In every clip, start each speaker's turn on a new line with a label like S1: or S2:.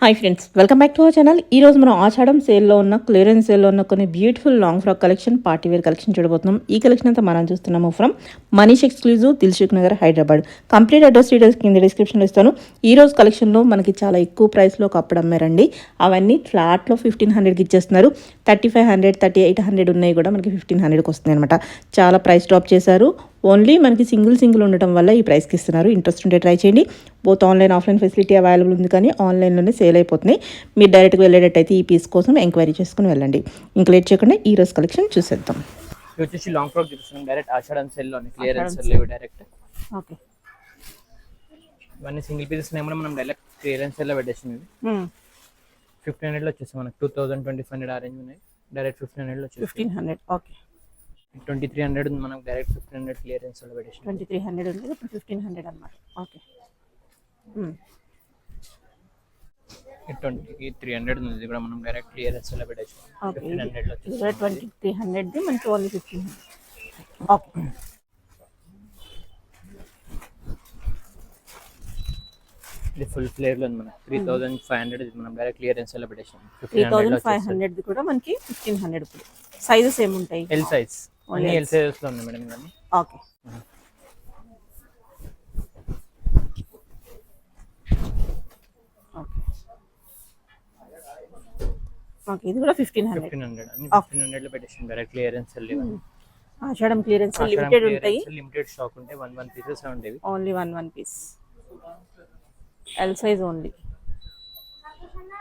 S1: Hi friends, welcome back to our channel. ఈ రోజు మనం ఆషాఢం సేల్లో ఉన్న క్లియరెన్స్ సేల్లో ఉన్న కొన్ని beautiful long frock collection, party wear collection చూడబోతున్నాం. ఈ కలెక్షన్ అంతా మనం చూస్తున్నాము from Manish exclusive, Dilsukh Nagar, Hyderabad. Complete address details కింద డిస్క్రిప్షన్లో ఇస్తాను. ఈ రోజు కలెక్షన్లో మనకి చాలా ఎక్కువ ప్రైస్లో ఒక అప్పుడు అమ్మారండి. అవన్నీ ఫ్లాట్లో 1500కి ఇచ్చేస్తున్నారు. 3500, 3800 ఉన్నాయి కూడా మనకి 1500కి వస్తున్నాయి అనమాట. చాలా ప్రైస్ డ్రాప్ చేశారు. ఓన్లీ మనకి సింగిల్ ఉండటం వల్ల ఈ ప్రైస్కి ఇస్తున్నారు. ఇంట్రెస్ట్ ఉంటే ట్రై చేయండి. Both online offline facility available ఉంది, కానీ ఆన్లైన్లోనే సేల్ అయిపోతున్నాయి. మీరు డైరెక్ట్గా వెళ్ళేటట్టయితే ఈ పీస్ కోసం ఎంక్వైరీ చేసుకుని వెళ్ళండి. ఇంకా లేట్ చేయకుండా ఈ రోజు కలెక్షన్ చూసేద్దాం.
S2: వచ్చేసి లాంగ్ ఫ్రాక్ చూపిస్తున్నాం. డైరెక్ట్ ఆషాఢం సేల్ లోని క్లియరెన్స్ సేల్ డైరెక్ట్.
S1: ఓకే,
S2: ఇవన్నీ సింగిల్ పీసెస్ ఏమో మనం డైరెక్ట్ క్లియరెన్స్ సేల్ లో పెట్టేసింది. 1500 లో వచ్చేసి మనకు 2000-2500 ఆ రేంజ్ ఉన్నాయి. డైరెక్ట్ 1500 లో వచ్చేసి
S1: 1500. ఓకే,
S2: 2300 ఉంది మనకు. డైరెక్ట్ 1500 క్లియరెన్స్ లో పెట్టేసింది.
S1: 2300 ఉంది, ఇప్పుడు 1500 అన్నమాట. ఓకే,
S2: 2300 ఉంది. ఇది కూడా మనం డైరెక్ట్ క్లియరెన్స్ లో పెట్టేసాం. 1500 లో వచ్చేసి
S1: 2300 ది మనకి ఓన్లీ 1500. ఓకే,
S2: ఇది ఫుల్ ఫ్లేర్ లో ఉంది మనకు. 3500 ఇది మనం డైరెక్ట్ క్లియరెన్స్ లో పెట్టేసాం.
S1: 3500 ది కూడా మనకి 1500. ఇప్పుడు సైజెస్ ఏముంటాయి?
S2: ఎల్ సైజ్, అన్ని ఎల్ సైజెస్ లో ఉంది మేడం ఇవన్నీ.
S1: ఓకే, ఓకే, ఇది కూడా 1500.
S2: 1500 అన్ని 1500 లో పెట్టేసాం. డైరెక్ట్ క్లియరెన్స్ సెల్ ఇవన్నీ.
S1: ఆషాఢం క్లియరెన్స్ లిమిటెడ్ ఉంటాయి.
S2: లిమిటెడ్ స్టాక్ ఉంటాయి. 1 పీసెస్ ఉండేవి.
S1: Only 1 piece. L size only.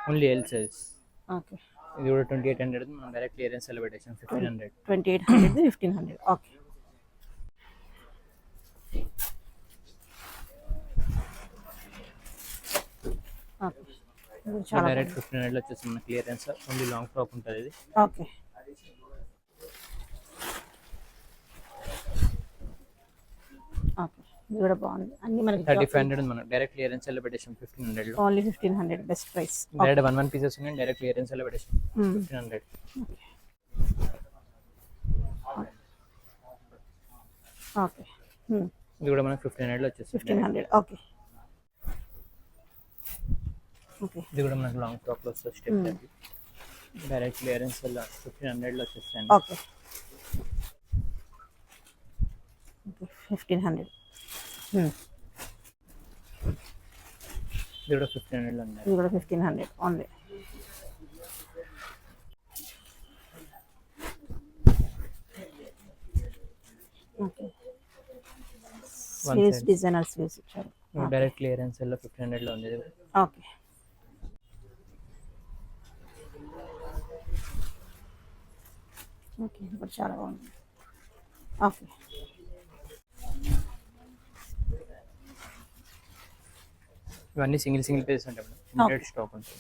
S2: Only L size.
S1: Okay,
S2: ఇది కూడా 2800 మనం డైరెక్ట్ క్లియరెన్స్ సెల్ పెట్టేసాం. 1500.
S1: 2800 ది 1500. ఓకే, ఓకే, చాలా
S2: డైరెక్ట్ 1500 లో వచ్చేసి మన క్లియరెన్స్. ఓన్లీ లాంగ్ ఫ్రాక్ ఉంటుంది ఇది.
S1: ఓకే, ఓకే, ఇది కూడా బాగుంది. అన్ని మనకి
S2: 3500 మనం డైరెక్ట్ క్లియరెన్స్ సెల్ పెట్టేసాం. 1500 లో
S1: only 1500 best price.
S2: Direct 1 pieces ఉన్నాయి. డైరెక్ట్ క్లియరెన్స్ సెల్ పెట్టేసాం. 1500.
S1: ఓకే,
S2: ఇది కూడా మనకు 1500 లో వచ్చేసి
S1: 1500. ఓకే, ఓకే,
S2: ఇది కూడా మనకు లాంగ్ ఫ్రాక్ లో వస్తుంది. స్టెప్ డైరెక్ట్ క్లియరెన్స్ సెల్ 1500 లో వచ్చేస్తాయి.
S1: ఓకే, 1500.
S2: ఇది కూడా 1500 లో ఉంది.
S1: ఇది కూడా 1500 only. Okay, sleeves designer sleeves ఇచ్చారు.
S2: డైరెక్ట్ క్లియరెన్స్ సెల్ 1500 లో ఉంది. ఇది
S1: ఓకే, ఓకే, ఇప్పుడు చాలా బాగుంది. ఓకే,
S2: ఇవన్నీ సింగిల్ పీసెస్ ఉంటాయి మేడం. లిమిటెడ్ స్టాక్ ఉంటుంది.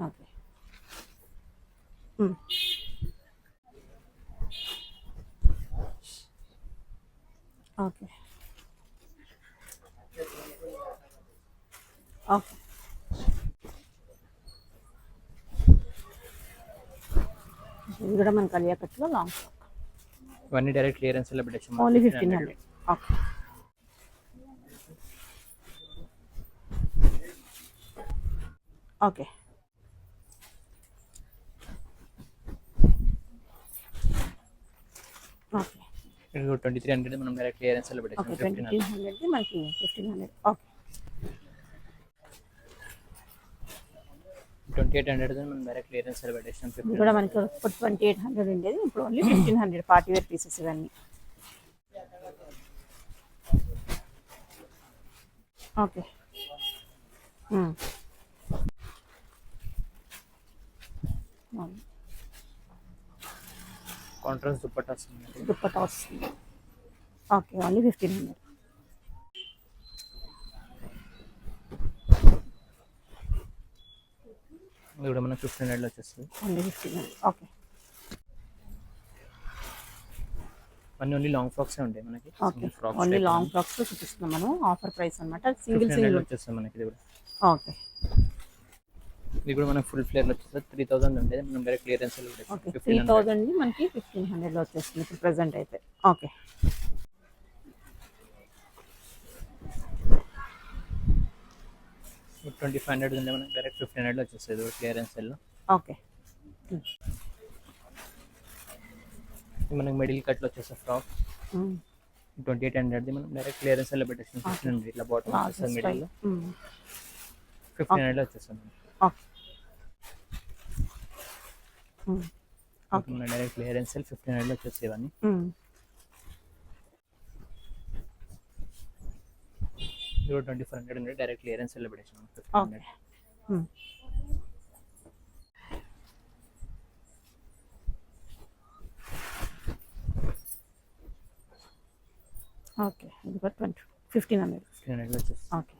S1: ఓకే, ఓకే, ఓకే, ఇది కూడా మన కలియా కట్లో లాంగ్ ఫ్రాక్.
S2: ఇవన్నీ డైరెక్ట్ క్లియరెన్స్ లో పెట్టేసాం.
S1: ఓన్లీ 1500. ఓకే, ఓకే, ఓకే,
S2: ఇది 2300 మనం డైరెక్ట్ క్లియరెన్స్ లో పెట్టేసాం.
S1: ఓకే, 2300 మనకి 1500. ఓకే,
S2: 2800 మనం డైరెక్ట్ క్లియరెన్స్ లో పెట్టేసాం.
S1: ఇది కూడా మనకి 2800 ఉండేది, ఇప్పుడు ఓన్లీ 1500. పార్టీ వేర్ పీసెస్ ఇవన్నీ. ఓకే,
S2: కాంట్రాస్ట్ దుపట్టా వస్తుంది.
S1: దుప్పట్టా వస్తుంది. Okay, only 1500.
S2: ఇది కూడా మనకు 1500 లో వచ్చేస్తుంది.
S1: ఓన్లీ 1500. ఓకే,
S2: అన్ని ఓన్లీ లాంగ్ ఫ్రాక్స్ ఉంటాయి మనకి.
S1: ఓకే, ఓన్లీ లాంగ్ ఫ్రాక్స్ చూపిస్తున్నాం మనం. ఆఫర్ ప్రైస్ అన్నమాట. సింగిల్
S2: వచ్చేస్తుంది మనకి. ఇది కూడా
S1: ఓకే,
S2: ఇది కూడా మనకి ఫుల్ ఫ్లేర్ లో వచ్చేస్తుంది. 3000 ఉండేది మనం డైరెక్ట్ క్లియరెన్స్ లో
S1: 3000 మనకి 1500 లో వచ్చేస్తుంది ఇప్పుడు ప్రెసెంట్ అయితే.
S3: ఓకే.
S2: ఇప్పుడు 2500 ఉంది మనకి డైరెక్ట్ 1500 వచ్చేస్తుంది క్లియరెన్స్ సెల్.
S3: ఓకే.
S2: మనకి మిడిల్ కట్లో వచ్చేసి ఫ్రాక్ 2800ది మనం డైరెక్ట్ క్లియరెన్స్ సెల్ పెట్టేసాం. 1500 ఇట్లా బాటమ్ వచ్చేస్తుంది మిడిల్ లో 1500 వచ్చేస్తుంది.
S3: ఓకే.
S2: మన డైరెక్ట్ క్లియరెన్స్ సెల్ 1500 వచ్చేసి ఇవన్నీ. ఇది 2400 ఉంది డైరెక్ట్ క్లియరెన్స్ సెల్ పెట్టేసాం 1500.
S3: ఓకే. ఇది కూడా 1500.
S2: 1500 వచ్చేసి.
S3: ఓకే.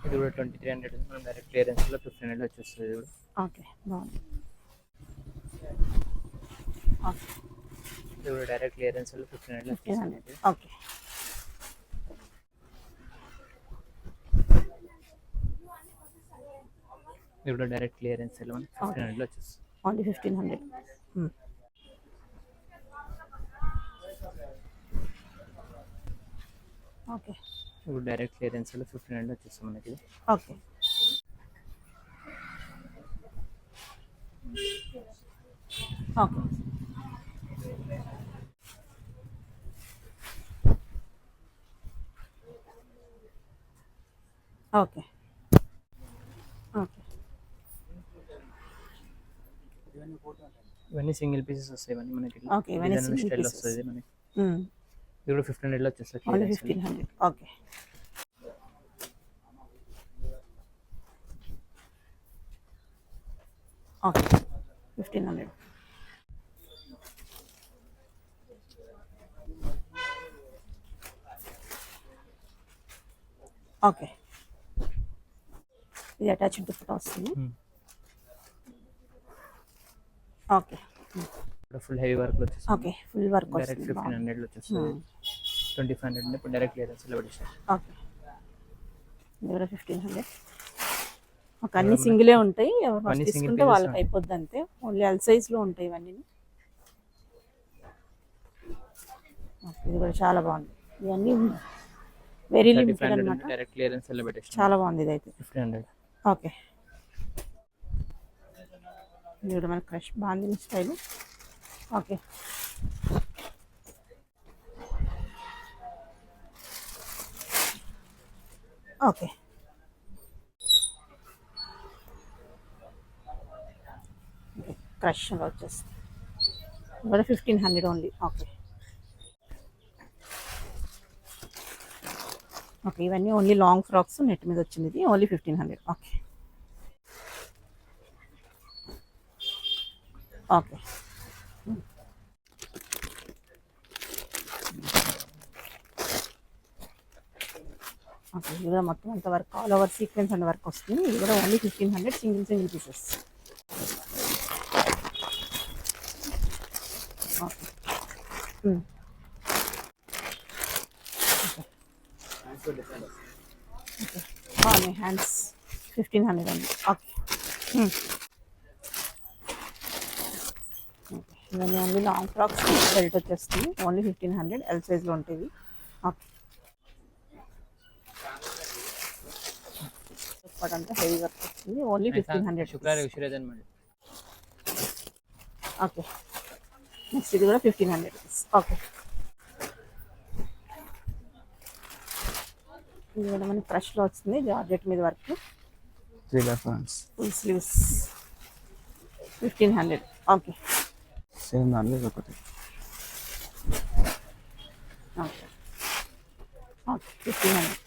S2: ఇది కూడా 2300 ఉంది మనం డైరెక్ట్ క్లియరెన్స్ లో 1500 వచ్చేస్తుంది. ఇది కూడా
S3: ఓకే. బాగుంది. ఓకే.
S2: ఇది కూడా డైరెక్ట్ క్లియరెన్స్ లో 1500 వచ్చేస్తుంది.
S3: ఓకే.
S2: ఇది కూడా డైరెక్ట్ క్లియరెన్స్ సెల్ 1500 వచ్చేస్తుంది.
S3: ఓన్లీ 1500. ఓకే.
S2: ఇప్పుడు డైరెక్ట్ క్లియరెన్స్ సెల్ 1500 వచ్చేస్తుంది మనకి.
S3: ఓకే. ఓకే. ఓకే. ఓకే.
S2: ఇవన్నీ సింగిల్ పీసెస్ వస్తాయి ఇవన్నీ మనకి.
S3: ఓకే. ఇవన్నీ సింగిల్
S2: స్టైల్
S3: పీసెస్
S2: వస్తుంది మనకి. ఇది కూడా 1500 లో వచ్చేస్తుంది.
S3: ఓన్లీ 1500. ఓకే. ఓకే. 1500. ఓకే. ఇది అటాచ్డ్ దుప్పటా వస్తుంది. ఓకే.
S2: ఫుల్ హెవీ వర్క్ వచ్చేస్తుంది.
S3: ఓకే. ఫుల్ వర్క్
S2: డైరెక్ట్
S3: వస్తుంది.
S2: 1500 లో వచ్చేస్తుంది. 2500 ఉంది ఇప్పుడు డైరెక్ట్ క్లియరెన్స్ లో పెట్టేసాం.
S3: ఓకే. ఇది కూడా 1500. ఒక అన్ని సింగిలే ఉంటాయి. ఎవరు ఫస్ట్ తీసుకుంటే వాళ్ళకి అయిపోద్ది అంతే. ఓన్లీ ఎల్ సైజ్లో ఉంటాయి ఇవన్నీ. ఇది కూడా చాలా బాగుంది. ఇవన్నీ వెరీ లిమిటెడ్ అన్నమాట.
S2: డైరెక్ట్ క్లియరెన్స్ లో పెట్టేసాం.
S3: చాలా బాగుంది ఇది అయితే.
S2: 1500.
S3: ఓకే. ఇది కూడా మన crush bandhani style. Okay. Okay. Crush వచ్చేస్తుంది. కూడా 1500 ఓన్లీ. ఓకే. ఓకే. ఇవన్నీ ఓన్లీ లాంగ్ ఫ్రాక్స్ నెట్ మీద వచ్చింది. ఇది ఓన్లీ 1500. ఓకే. ఓకే. ఓకే. ఇది కూడా మొత్తం అంత work all over sequence and work వస్తుంది. ఇది కూడా only 1500 single pieces. Okay. Okay. Hands 1500 అండి. ఓకే. ఇవన్నీ ఓన్లీ లాంగ్ ఫ్రాక్స్ బెల్ట్ వచ్చేస్తుంది. ఓన్లీ 1500 ఎల్ సైజ్లో ఉంటుంది. ఓకే. అంతా హెవీ వర్క్ వస్తుంది. ఓన్లీ 1500. ఓకే. నెక్స్ట్ ఇది కూడా 1500 రూపీస్. ఓకే. ఇది కూడా మనకి ఫ్రెష్లో వస్తుంది. జార్జెట్ మీద work full sleeves 1500. Okay.
S4: Same దాంట్లో ఒకటి.
S3: ఓకే. ఓకే. 1500.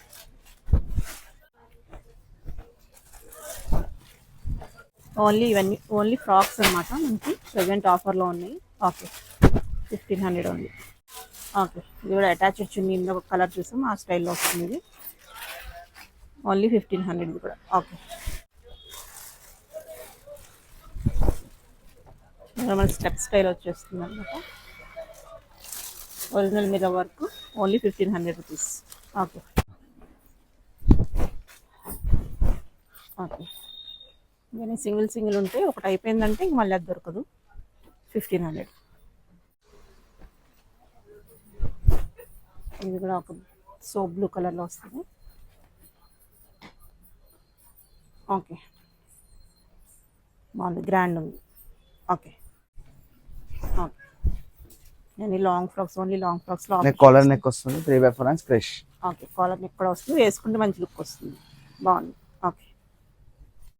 S3: ఓన్లీ ఇవన్నీ ఓన్లీ ఫ్రాక్స్ అనమాట. మనకి ప్రజెంట్ ఆఫర్లో ఉన్నాయి. ఓకే. 1500 ఓన్లీ. ఓకే. ఇది కూడా అటాచ్డ్ చున్నీ ఇందులో ఒక కలర్ చూసాం ఆ స్టైల్లో వస్తుంది. ఇది ఓన్లీ 1500 ఇది కూడా. ఓకే. మన స్టెప్ స్టైల్ వచ్చేస్తుంది అనమాట. ఒరిజినల్ మీద work only 1500 rupees. Okay. Okay. ఇవన్నీ సింగిల్ ఉంటాయి. ఒకటి అయిపోయిందంటే ఇంక మళ్ళీ అది దొరకదు. 1500. ఇది కూడా ఒక సోప్ బ్లూ కలర్లో వస్తుంది. ఓకే, బాగుంది, గ్రాండ్ ఉంది. ఓకే ఓకే, నేను లాంగ్ ఫ్రాక్స్, ఓన్లీ లాంగ్ ఫ్రాక్స్లో
S4: నెక్ కాలర్ నెక్ వస్తుంది 3/4 inch crush.
S3: Okay, collar neck కూడా వస్తుంది, వేసుకుంటే మంచి లుక్ వస్తుంది, బాగుంది.